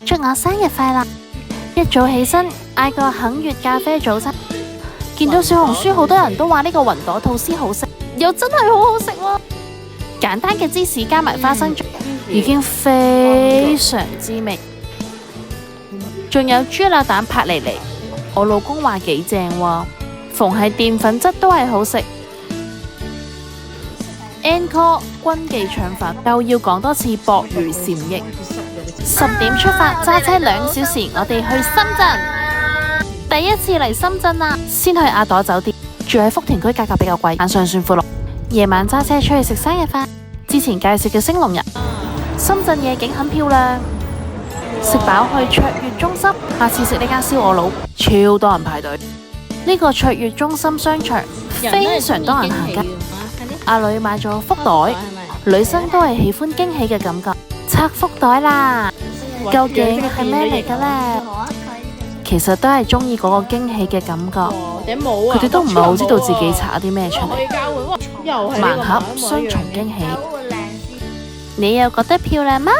祝我生日快樂！一早起身嗌個肯悅咖啡早餐，見到小紅書好多人都話呢個雲朵吐司好食，又真係好好食喎！簡單嘅芝士加埋花生醬，已經非常之味。仲有豬柳蛋拍嚟嚟，我老公話幾正喎，逢係澱粉質都係好食。Encore 軍記腸粉又要講多次鮑魚禪翼。10點出發，揸車2小時，我哋去深圳。第一次嚟深圳啦，先去阿朵酒店，住喺福田區，價格比較貴，晚上算富樂。夜晚揸車出去食生日飯，之前介紹嘅星龍人。深圳夜景很漂亮，食飽去卓越中心，下次食呢間燒鵝佬，超多人排隊。呢個卓越中心商場非常多人行街。阿女買咗福袋，女生都係喜歡驚喜嘅感覺。拆福袋啦，究竟係咩嚟嘅呢？其實都係中意嗰個驚喜嘅感覺。佢哋都唔係好知道自己拆咗啲咩出嚟。盲盒雙重驚喜，你又覺得漂亮嗎？